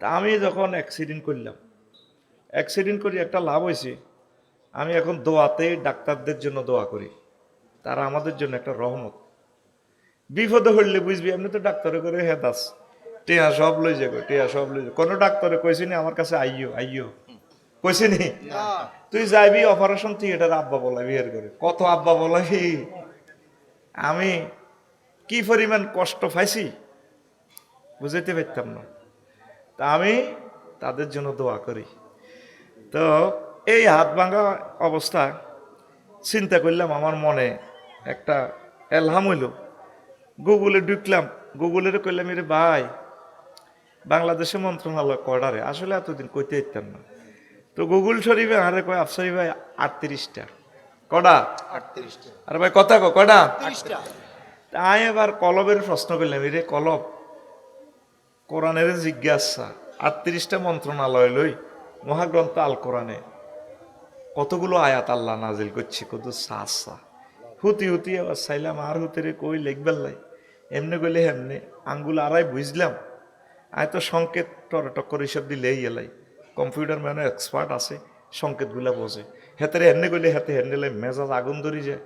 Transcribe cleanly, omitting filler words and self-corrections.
তা আমি যখন অ্যাক্সিডেন্ট করলাম, অ্যাক্সিডেন্ট করি একটা লাভ হয়েছে, আমি এখন দোয়াতে ডাক্তারদের জন্য দোয়া করি, তারা আমাদের জন্য একটা রহমত। বিপদে হইলে বুঝবি, এমনি তো ডাক্তারে করে হ্যাঁ দাস টেয়া সব লই যাবো, টেয়া সব লই যাবো। কোনো ডাক্তারে কইছি নি আমার কাছে আইও আইও, কইছি নি? তুই যাইবি অপারেশন থিয়েটার, আব্বা বলাবি এর করে, কত আব্বা বলাবি। আমি কি পরিমাণ কষ্ট পাইছি বুঝাইতে পারতাম না। তা আমি তাদের জন্য দোয়া করি। তো এই হাত ভাঙা অবস্থা চিন্তা করলাম, আমার মনে একটা এলহাম হইল। গুগলে ঢুকলাম, গুগলের কইলাম এর ভাই বাংলাদেশের মন্ত্রণালয় কয়টারে, আসলে এতদিন কইতে দিতাম না। তো গুগল শরীফে আরে কয় আফসারি ভাই 38টা। কটা? 38টা। আরে ভাই কথা কয়টা? 30টা। তাই এবার কলবের প্রশ্ন করলাম, এরে কলব কোরআনের জিজ্ঞাসা 38টা মন্ত্রণালয় লই মহাগ্রন্থ আল কোরআনে কতগুলো আয়াত আল্লাহ নাজিল করছে, কত সাসা হুতি হুতি আবার চাইলাম আর হুতেরে কই লিখবেল লাই, এমনি কইলে হেমনে আঙ্গুল আড়াই বুঝলাম। আয় তো সংকেত টক করে হিসাব দিলেই এলাই, কম্পিউটার ম্যানও এক্সপার্ট আছে, সংকেতগুলা বোঝে। হেতারে হেন্নে কইলে হেতে হেন্ডেলে মেজাজ আগুন ধরি যায়।